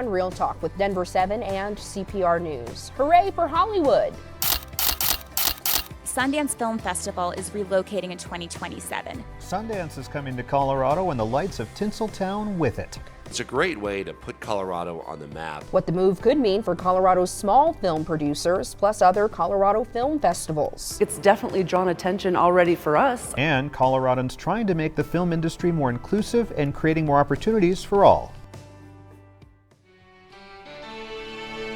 on Real Talk with Denver7 and CPR News. Hooray for Hollywood! Sundance Film Festival is relocating in 2027. Sundance is coming to Colorado and the lights of Tinseltown with it. It's a great way to put Colorado on the map. What the move could mean for Colorado's small film producers, plus other Colorado film festivals. It's definitely drawn attention already for us. And Coloradans trying to make the film industry more inclusive and creating more opportunities for all.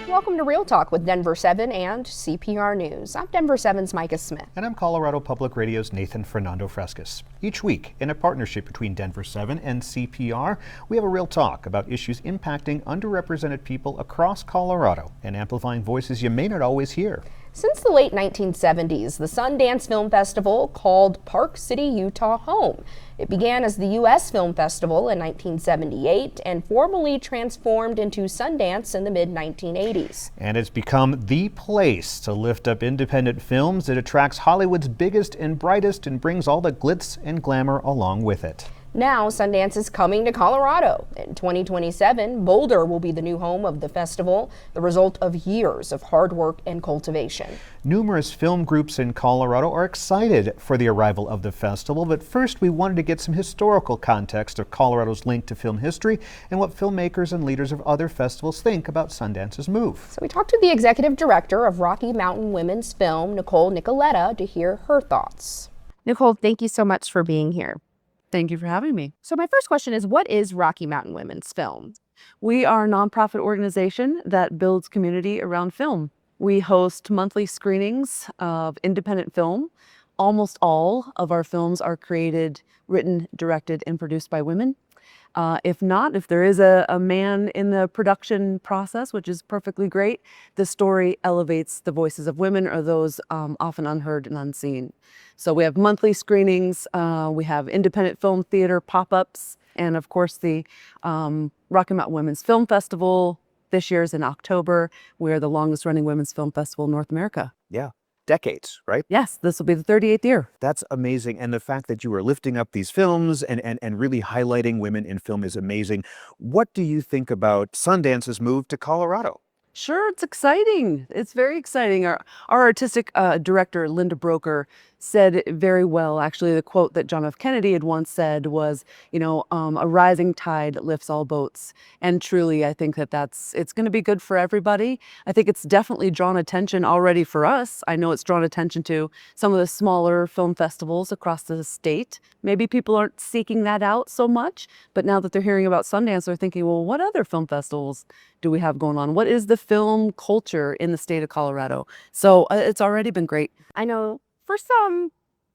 Welcome to Real Talk with Denver7 and CPR News. I'm Denver7's Micah Smith. And I'm Colorado Public Radio's Nathan Fernando Frescas. Each week, in a partnership between Denver7 and CPR, we have a real talk about issues impacting underrepresented people across Colorado and amplifying voices you may not always hear. Since the late 1970s, the Sundance Film Festival called Park City, Utah home. It began as the U.S. Film Festival in 1978 and formally transformed into Sundance in the mid-1980s. And it's become the place to lift up independent films. It attracts Hollywood's biggest and brightest and brings all the glitz and glamour along with it. Now, Sundance is coming to Colorado. In 2027, Boulder will be the new home of the festival, the result of years of hard work and cultivation. Numerous film groups in Colorado are excited for the arrival of the festival, but first we wanted to get some historical context of Colorado's link to film history and what filmmakers and leaders of other festivals think about Sundance's move. So we talked to the executive director of Rocky Mountain Women's Film, Nicole Nicoletta, to hear her thoughts. Nicole, thank you so much for being here. Thank you for having me. So my first question is, what is Rocky Mountain Women's Film? We are a nonprofit organization that builds community around film. We host monthly screenings of independent film. Almost all of our films are created, written, directed, and produced by women. If not, if there is a man in the production process, which is perfectly great, the story elevates the voices of women or those often unheard and unseen. So we have monthly screenings, we have independent film theater pop-ups, and of course the Rocky Mountain Women's Film Festival. This year is in October. We're the longest running women's film festival in North America. Yeah. Decades, right? Yes, this will be the 38th year. That's amazing. And the fact that you are lifting up these films and really highlighting women in film is amazing. What do you think about Sundance's move to Colorado? Sure, it's exciting. It's very exciting. Our artistic director, Linda Broker, said it very well. Actually, the quote that John F. Kennedy had once said was, a rising tide lifts all boats. And truly, I think it's going to be good for everybody. I think it's definitely drawn attention already for us. I know it's drawn attention to some of the smaller film festivals across the state. Maybe people aren't seeking that out so much, but now that they're hearing about Sundance, they're thinking, well, what other film festivals do we have going on? What is the film culture in the state of Colorado? So it's already been great. I know for some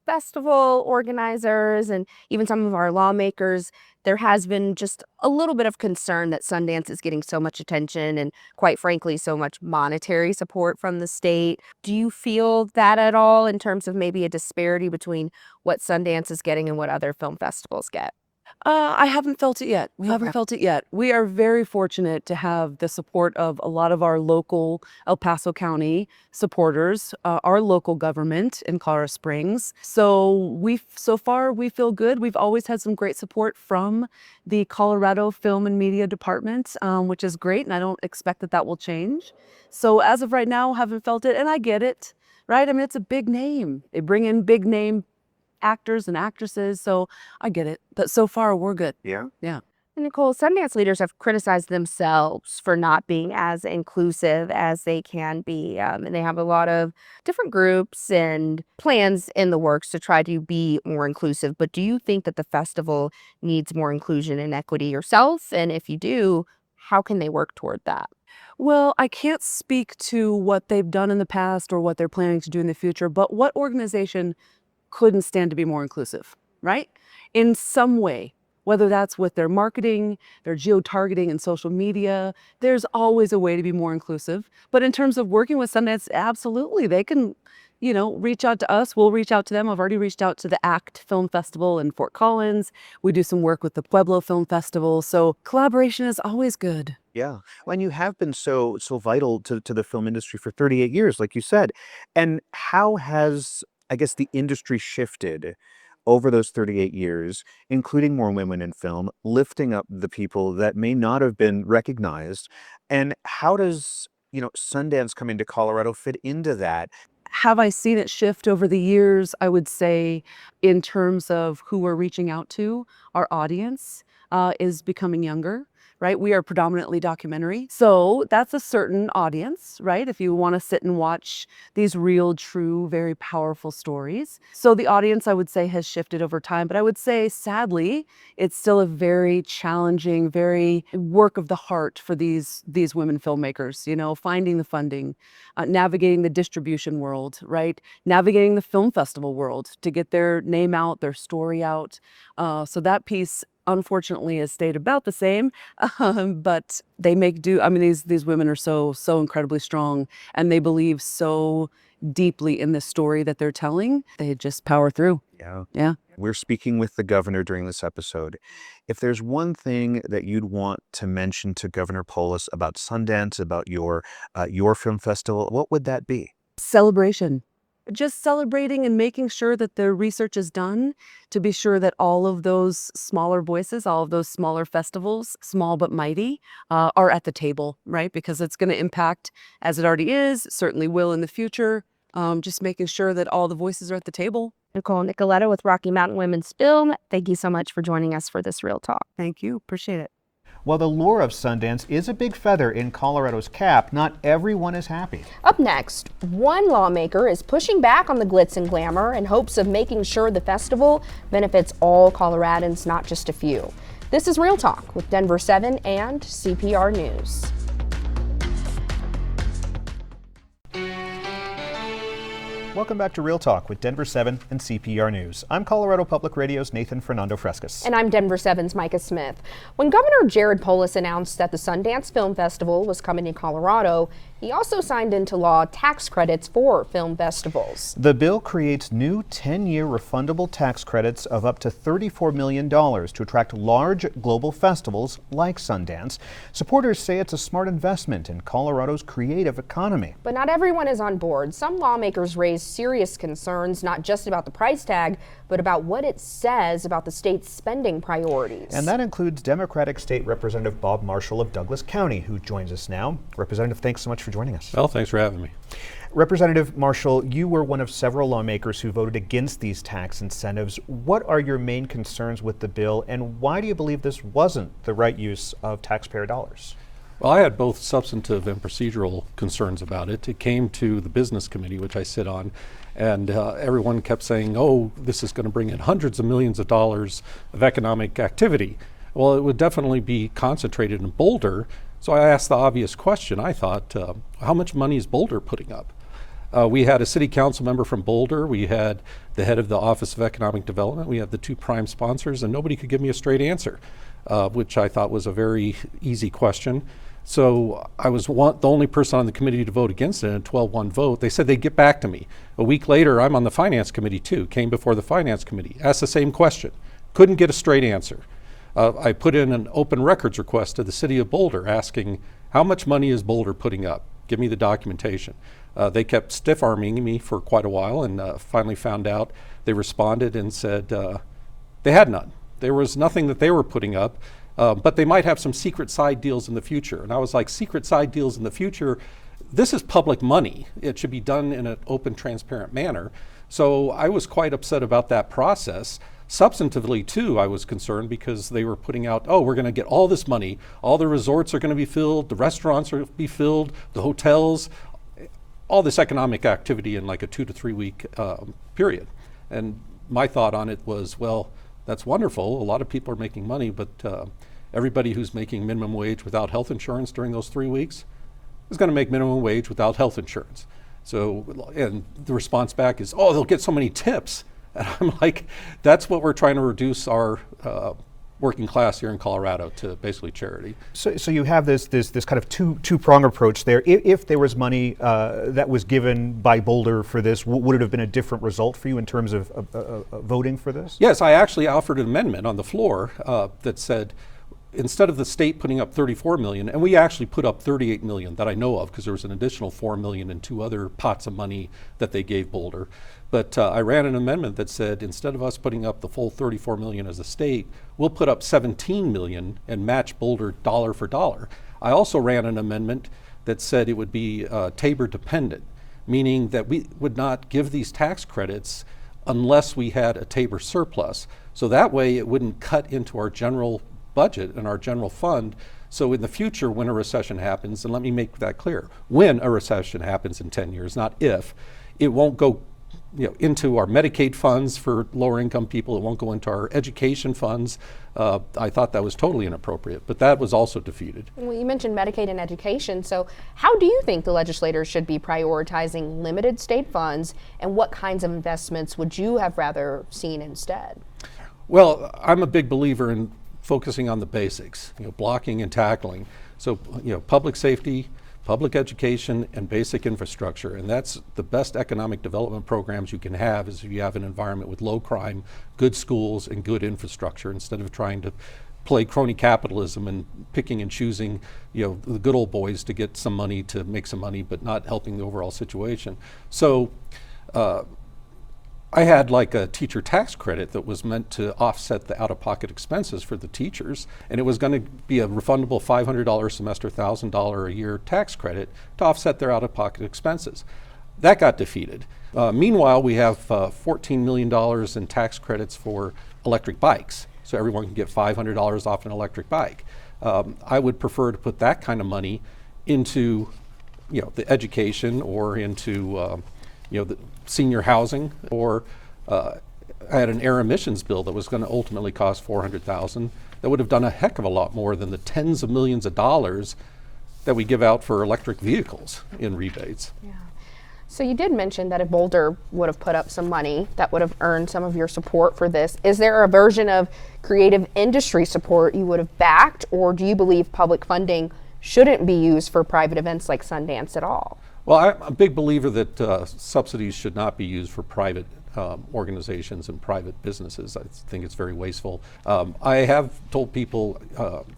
festival organizers and even some of our lawmakers, there has been just a little bit of concern that Sundance is getting so much attention and, quite frankly, so much monetary support from the state. Do you feel that at all in terms of maybe a disparity between what Sundance is getting and what other film festivals get? I haven't felt it yet. We haven't felt it yet. We are very fortunate to have the support of a lot of our local El Paso County supporters, our local government in Colorado Springs. So far we feel good. We've always had some great support from the Colorado Film and Media Department, which is great, and I don't expect that will change. So as of right now, haven't felt it, and I get it, right? I mean, it's a big name. They bring in big name actors and actresses, so I get it. But so far, we're good. Yeah? Yeah. And Nicole, Sundance leaders have criticized themselves for not being as inclusive as they can be. And they have a lot of different groups and plans in the works to try to be more inclusive. But do you think that the festival needs more inclusion and equity yourself? And if you do, how can they work toward that? Well, I can't speak to what they've done in the past or what they're planning to do in the future, but what organization couldn't stand to be more inclusive, right? In some way, whether that's with their marketing, their geo-targeting and social media, there's always a way to be more inclusive. But in terms of working with Sundance, absolutely, they can, reach out to us. We'll reach out to them. I've already reached out to the ACT Film Festival in Fort Collins. We do some work with the Pueblo Film Festival. So collaboration is always good. Yeah. Well, and you have been so vital to the film industry for 38 years, like you said. And how has, I guess, the industry shifted over those 38 years, including more women in film, lifting up the people that may not have been recognized? And how does, Sundance coming to Colorado fit into that? Have I seen it shift over the years? I would say, in terms of who we're reaching out to, our audience is becoming younger, right? We are predominantly documentary. So that's a certain audience, right? If you want to sit and watch these real, true, very powerful stories. So the audience, I would say, has shifted over time. But I would say, sadly, it's still a very challenging, very work of the heart for these women filmmakers, finding the funding, navigating the distribution world, right? Navigating the film festival world to get their name out, their story out. So that piece, unfortunately, has stayed about the same, but they make do. I mean, these women are so incredibly strong, and they believe so deeply in the story that they're telling. They just power through. Yeah. Yeah. We're speaking with the governor during this episode. If there's one thing that you'd want to mention to Governor Polis about Sundance, about your film festival, what would that be? Celebration. Just celebrating and making sure that the research is done to be sure that all of those smaller voices, all of those smaller festivals, small but mighty, are at the table, right? Because it's going to impact, as it already is, certainly will in the future. Just making sure that all the voices are at the table. Nicole Nicoletto with Rocky Mountain Women's Film. Thank you so much for joining us for this Real Talk. Thank you. Appreciate it. While the lure of Sundance is a big feather in Colorado's cap, not everyone is happy. Up next, one lawmaker is pushing back on the glitz and glamour in hopes of making sure the festival benefits all Coloradans, not just a few. This is Real Talk with Denver7 and CPR News. Welcome back to Real Talk with Denver7 and CPR News. I'm Colorado Public Radio's Nathan Fernando Frescas. And I'm Denver7's Micah Smith. When Governor Jared Polis announced that the Sundance Film Festival was coming to Colorado, he also signed into law tax credits for film festivals. The bill creates new 10-year refundable tax credits of up to $34 million to attract large global festivals like Sundance. Supporters say it's a smart investment in Colorado's creative economy. But not everyone is on board. Some lawmakers raised serious concerns, not just about the price tag, but about what it says about the state's spending priorities. And that includes Democratic State Representative Bob Marshall of Douglas County, who joins us now. Representative, thanks so much for joining us. Well, thanks for having me. Representative Marshall, you were one of several lawmakers who voted against these tax incentives. What are your main concerns with the bill, and why do you believe this wasn't the right use of taxpayer dollars? Well, I had both substantive and procedural concerns about it. It came to the business committee, which I sit on, and everyone kept saying, oh, this is going to bring in hundreds of millions of dollars of economic activity. Well, it would definitely be concentrated in Boulder. So I asked the obvious question. I thought, how much money is Boulder putting up? We had a city council member from Boulder. We had the head of the Office of Economic Development. We had the two prime sponsors, and nobody could give me a straight answer, which I thought was a very easy question. So I was the only person on the committee to vote against it in a 12-1 vote. They said they'd get back to me. A week later, I'm on the finance committee too, came before the finance committee, asked the same question, couldn't get a straight answer. I put in an open records request to the city of Boulder asking, how much money is Boulder putting up? Give me the documentation. They kept stiff-arming me for quite a while, and finally found out. They responded and said they had none. There was nothing that they were putting up, but they might have some secret side deals in the future. And I was like, secret side deals in the future? This is public money. It should be done in an open, transparent manner. So I was quite upset about that process. Substantively, too, I was concerned because they were putting out, oh, we're going to get all this money. All the resorts are going to be filled. The restaurants are going to be filled. The hotels, all this economic activity in like a 2 to 3 week period. And my thought on it was, well, that's wonderful. A lot of people are making money, but everybody who's making minimum wage without health insurance during those 3 weeks is going to make minimum wage without health insurance. So, and the response back is, oh, they'll get so many tips. And I'm like, that's what we're trying to reduce our working class here in Colorado to basically charity. So you have this kind of two-prong approach there. If there was money that was given by Boulder for this, would it have been a different result for you in terms of voting for this? Yes, I actually offered an amendment on the floor that said, instead of the state putting up $34 million, and we actually put up $38 million that I know of, because there was an additional $4 million in two other pots of money that they gave Boulder. But I ran an amendment that said instead of us putting up the full 34 million as a state, we'll put up 17 million and match Boulder dollar for dollar. I also ran an amendment that said it would be Tabor dependent, meaning that we would not give these tax credits unless we had a Tabor surplus. So that way it wouldn't cut into our general budget and our general fund. So in the future, when a recession happens, and let me make that clear, when a recession happens in 10 years, not if, it won't go into our Medicaid funds for lower income people. It won't go into our education funds. I thought that was totally inappropriate, but that was also defeated. Well, you mentioned Medicaid and education. So how do you think the legislators should be prioritizing limited state funds, and what kinds of investments would you have rather seen instead? Well, I'm a big believer in focusing on the basics, blocking and tackling. So, public safety, public education, and basic infrastructure. And that's the best economic development programs you can have, is if you have an environment with low crime, good schools, and good infrastructure, instead of trying to play crony capitalism and picking and choosing, the good old boys to get some money, to make some money, but not helping the overall situation. So I had like a teacher tax credit that was meant to offset the out-of-pocket expenses for the teachers, and it was going to be a refundable $500 semester, $1,000 a year tax credit to offset their out-of-pocket expenses. That got defeated. Meanwhile, we have $14 million in tax credits for electric bikes, so everyone can get $500 off an electric bike. I would prefer to put that kind of money into, the education, or into the senior housing, or I had an air emissions bill that was going to ultimately cost $400,000. That would have done a heck of a lot more than the tens of millions of dollars that we give out for electric vehicles in rebates. Yeah. So you did mention that if Boulder would have put up some money, that would have earned some of your support for this. Is there a version of creative industry support you would have backed, or do you believe public funding shouldn't be used for private events like Sundance at all? Well, I'm a big believer that subsidies should not be used for private organizations and private businesses. I think it's very wasteful. I have told people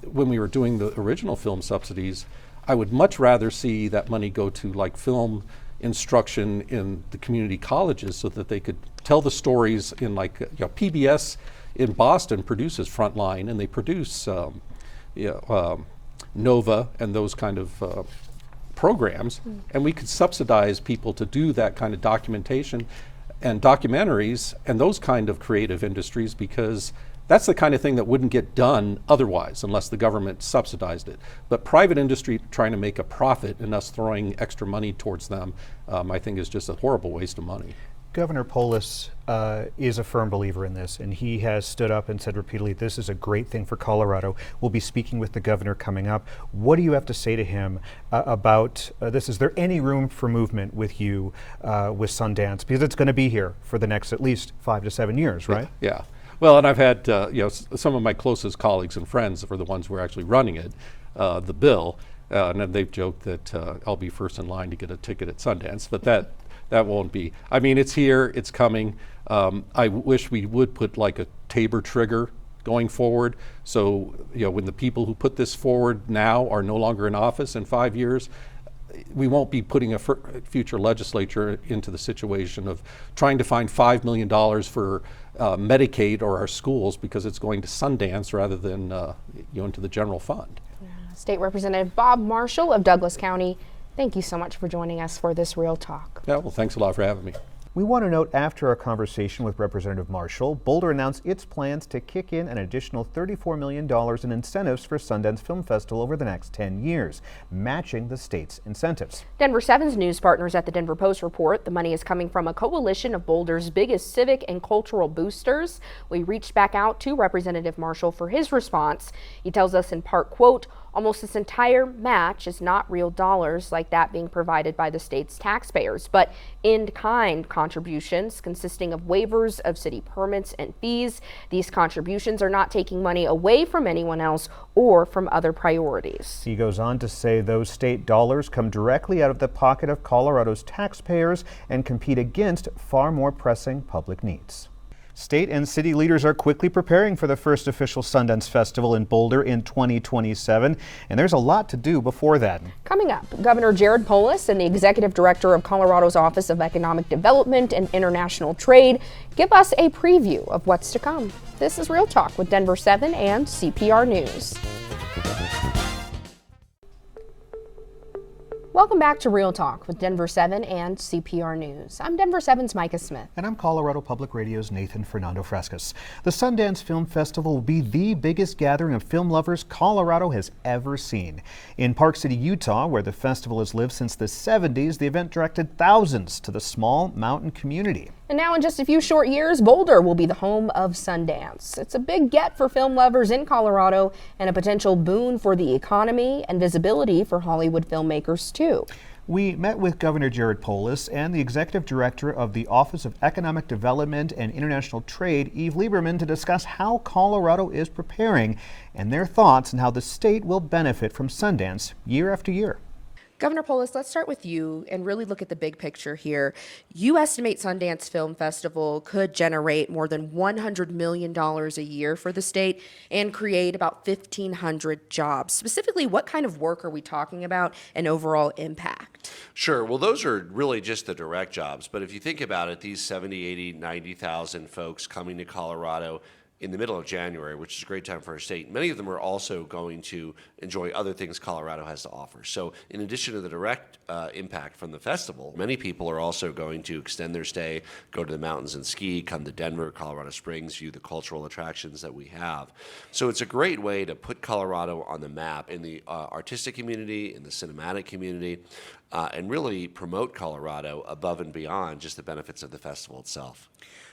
when we were doing the original film subsidies, I would much rather see that money go to like film instruction in the community colleges, so that they could tell the stories in like, PBS in Boston produces Frontline, and they produce Nova and those kind of programs, and we could subsidize people to do that kind of documentation and documentaries and those kind of creative industries, because that's the kind of thing that wouldn't get done otherwise unless the government subsidized it. But private industry trying to make a profit and us throwing extra money towards them, I think is just a horrible waste of money. Governor Polis is a firm believer in this, and he has stood up and said repeatedly, this is a great thing for Colorado. We'll be speaking with the governor coming up. What do you have to say to him about this? Is there any room for movement with you with Sundance? Because it's going to be here for the next at least 5 to 7 years, right? Yeah. Well, and I've had some of my closest colleagues and friends are the ones who are actually running it, the bill, and then they've joked that I'll be first in line to get a ticket at Sundance, but that won't be. I mean, it's here, it's coming. I wish we would put like a Tabor trigger going forward. So, when the people who put this forward now are no longer in office in 5 years, we won't be putting a future legislature into the situation of trying to find $5 million for Medicaid or our schools, because it's going to Sundance rather than into the general fund. State Representative Bob Marshall of Douglas County, thank you so much for joining us for this Real Talk. Yeah, well, thanks a lot for having me. We want to note, after our conversation with Representative Marshall, Boulder announced its plans to kick in an additional $34 million in incentives for Sundance Film Festival over the next 10 years, matching the state's incentives. Denver7's news partners at the Denver Post report the money is coming from a coalition of Boulder's biggest civic and cultural boosters. We reached back out to Representative Marshall for his response. He tells us in part, quote, almost this entire match is not real dollars like that being provided by the state's taxpayers, but in-kind contributions consisting of waivers of city permits and fees. These contributions are not taking money away from anyone else or from other priorities. He goes on to say those state dollars come directly out of the pocket of Colorado's taxpayers and compete against far more pressing public needs. State and city leaders are quickly preparing for the first official Sundance Festival in Boulder in 2027, and there's a lot to do before that. Coming up, Governor Jared Polis and the Executive Director of Colorado's Office of Economic Development and International Trade give us a preview of what's to come. This is Real Talk with Denver7 and CPR News. Welcome back to Real Talk with Denver7 and CPR News. I'm Denver7's Micah Smith. And I'm Colorado Public Radio's Nathan Fernando Frescas. The Sundance Film Festival will be the biggest gathering of film lovers Colorado has ever seen. In Park City, Utah, where the festival has lived since the 70s, the event directed thousands to the small mountain community. And now in just a few short years, Boulder will be the home of Sundance. It's a big get for film lovers in Colorado and a potential boon for the economy and visibility for Hollywood filmmakers too. We met with Governor Jared Polis and the Executive Director of the Office of Economic Development and International Trade, Eve Lieberman, to discuss how Colorado is preparing and their thoughts on how the state will benefit from Sundance year after year. Governor Polis, let's start with you and really look at the big picture here. You estimate Sundance Film Festival could generate more than $100 million a year for the state and create about 1,500 jobs. Specifically, what kind of work are we talking about and overall impact? Sure. Well, those are really just the direct jobs. But if you think about it, these 70, 80, 90,000 folks coming to Colorado in the middle of January, which is a great time for our state. Many of them are also going to enjoy other things Colorado has to offer. So in addition to the direct impact from the festival, many people are also going to extend their stay, go to the mountains and ski, come to Denver, Colorado Springs, view the cultural attractions that we have. So it's a great way to put Colorado on the map in the artistic community, in the cinematic community, and really promote Colorado above and beyond just the benefits of the festival itself.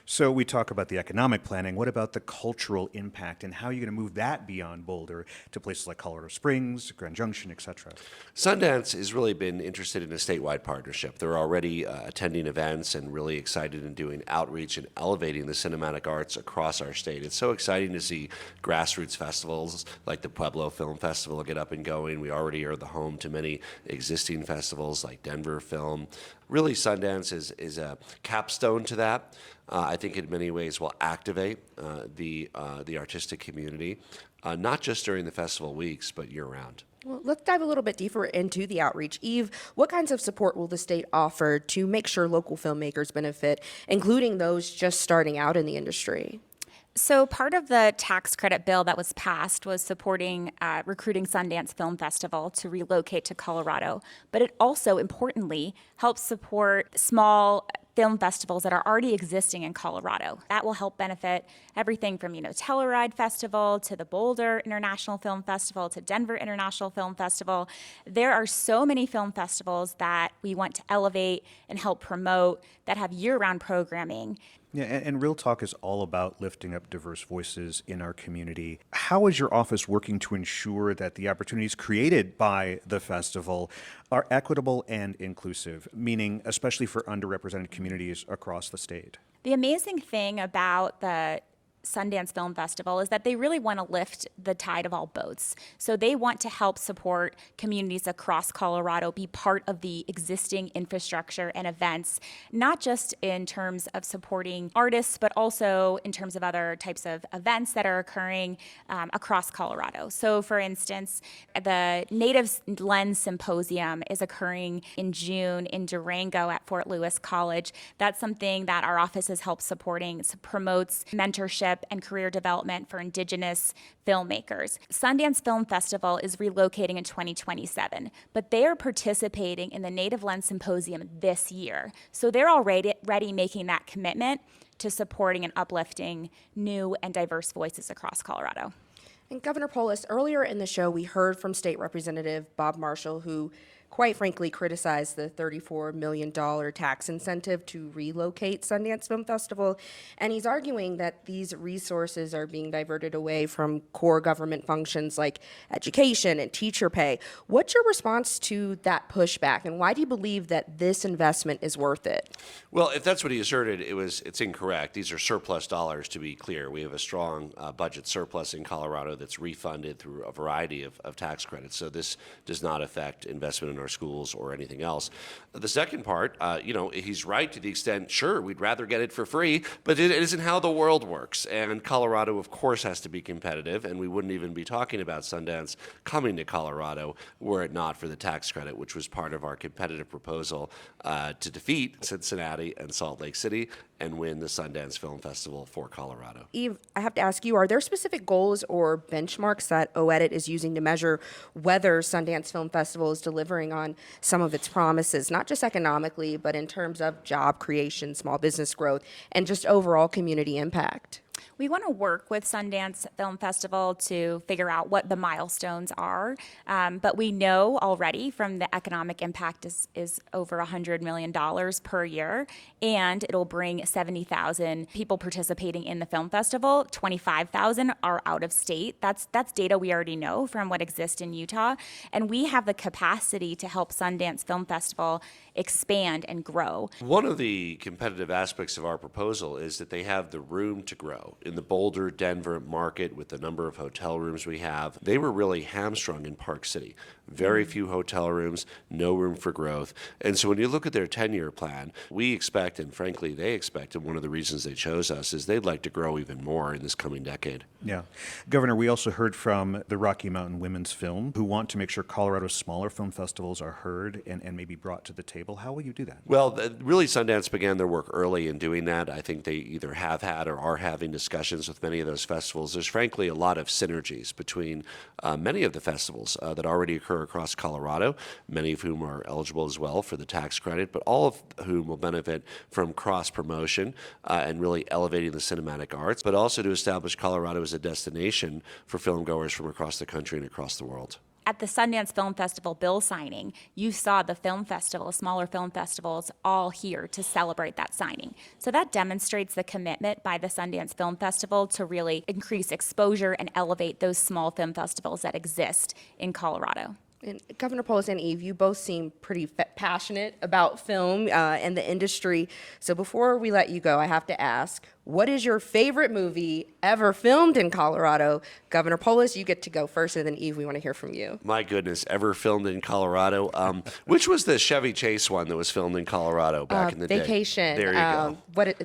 So we talk about the economic planning. What about the cultural impact, and how are you going to move that beyond Boulder to places like Colorado Springs, Grand Junction, etc.? Sundance has really been interested in a statewide partnership. They're already attending events and really excited in doing outreach and elevating the cinematic arts across our state. It's so exciting to see grassroots festivals like the Pueblo Film Festival get up and going. We already are the home to many existing festivals like Denver Film. Really, Sundance is a capstone to that. I think in many ways will activate the artistic community, not just during the festival weeks, but year-round. Well, let's dive a little bit deeper into the outreach. Eve, what kinds of support will the state offer to make sure local filmmakers benefit, including those just starting out in the industry? So part of the tax credit bill that was passed was supporting recruiting Sundance Film Festival to relocate to Colorado. But it also, importantly, helps support small film festivals that are already existing in Colorado. That will help benefit everything from, Telluride Festival to the Boulder International Film Festival to Denver International Film Festival. There are so many film festivals that we want to elevate and help promote that have year-round programming. Yeah, and Real Talk is all about lifting up diverse voices in our community. How is your office working to ensure that the opportunities created by the festival are equitable and inclusive, meaning especially for underrepresented communities across the state? The amazing thing about the Sundance Film Festival is that they really want to lift the tide of all boats. So they want to help support communities across Colorado be part of the existing infrastructure and events, not just in terms of supporting artists, but also in terms of other types of events that are occurring across Colorado. So for instance, the Native Lens Symposium is occurring in June in Durango at Fort Lewis College. That's something that our office has helped supporting. It promotes mentorship and career development for Indigenous filmmakers. Sundance Film Festival is relocating in 2027, but they are participating in the Native Lens Symposium this year. So they're already making that commitment to supporting and uplifting new and diverse voices across Colorado. And Governor Polis, earlier in the show, we heard from State Representative Bob Marshall, who quite frankly criticized the $34 million tax incentive to relocate Sundance Film Festival. And he's arguing that these resources are being diverted away from core government functions like education and teacher pay. What's your response to that pushback, and why do you believe that this investment is worth it? Well, if that's what he asserted, it's incorrect. These are surplus dollars, to be clear. We have a strong budget surplus in Colorado that's refunded through a variety of tax credits. So this does not affect investment in our schools or anything else. The second part, he's right to the extent, sure, we'd rather get it for free, but it isn't how the world works. And Colorado, of course, has to be competitive, and we wouldn't even be talking about Sundance coming to Colorado were it not for the tax credit, which was part of our competitive proposal to defeat Cincinnati and Salt Lake City and win the Sundance Film Festival for Colorado. Eve, I have to ask you, are there specific goals or benchmarks that OEdit is using to measure whether Sundance Film Festival is delivering on some of its promises, not just economically, but in terms of job creation, small business growth, and just overall community impact? We want to work with Sundance Film Festival to figure out what the milestones are, but we know already from the economic impact is over $100 million per year, and it'll bring 70,000 people participating in the film festival. 25,000 are out of state. That's data we already know from what exists in Utah, and we have the capacity to help Sundance Film Festival expand and grow. One of the competitive aspects of our proposal is that they have the room to grow. In the Boulder, Denver market, with the number of hotel rooms we have, they were really hamstrung in Park City. Very few hotel rooms, no room for growth. And so when you look at their 10-year plan, we expect, and frankly they expect, and one of the reasons they chose us is they'd like to grow even more in this coming decade. Yeah. Governor, we also heard from the Rocky Mountain Women's Film, who want to make sure Colorado's smaller film festivals are heard and maybe brought to the table. How will you do that? Well, really, Sundance began their work early in doing that. I think they either have had or are having discussions with many of those festivals. There's frankly a lot of synergies between many of the festivals that already occur across Colorado, many of whom are eligible as well for the tax credit, but all of whom will benefit from cross-promotion and really elevating the cinematic arts, but also to establish Colorado as a destination for filmgoers from across the country and across the world. At the Sundance Film Festival bill signing, you saw the film festival, smaller film festivals, all here to celebrate that signing. So that demonstrates the commitment by the Sundance Film Festival to really increase exposure and elevate those small film festivals that exist in Colorado. And Governor Polis and Eve, you both seem pretty passionate about film and the industry. So before we let you go, I have to ask, what is your favorite movie ever filmed in Colorado? Governor Polis, you get to go first, and then Eve, we want to hear from you. My goodness, ever filmed in Colorado? Which was the Chevy Chase one that was filmed in Colorado back in the Vacation. day? There you go.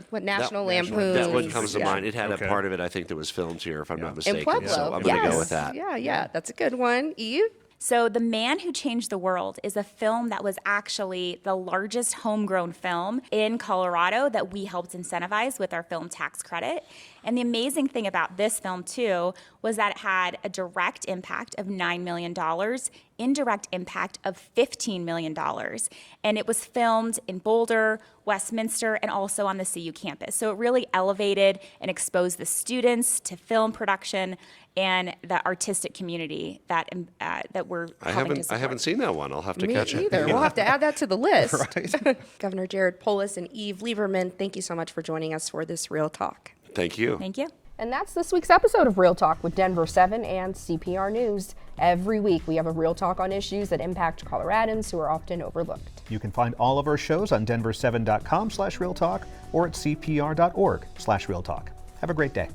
What National Lampoon? That one comes to mind. It had Okay. a part of it, I think, that was filmed here, if I'm not In mistaken. Pueblo. So I'm going to go with that. Yeah, that's a good one. Eve? So The Man Who Changed the World is a film that was actually the largest homegrown film in Colorado that we helped incentivize with our film tax credit. And the amazing thing about this film, too, was that it had a direct impact of $9 million, indirect impact of $15 million. And it was filmed in Boulder, Westminster, and also on the CU campus. So it really elevated and exposed the students to film production and the artistic community that we're helping to support. I haven't seen that one. I'll have to Me catch it. either. We'll have to add that to the list. Right. Governor Jared Polis and Eve Lieberman, thank you so much for joining us for this Real Talk. Thank you. Thank you. And that's this week's episode of Real Talk with Denver7 and CPR News. Every week we have a Real Talk on issues that impact Coloradans who are often overlooked. You can find all of our shows on denver7.com/realtalk or at cpr.org/realtalk. Have a great day.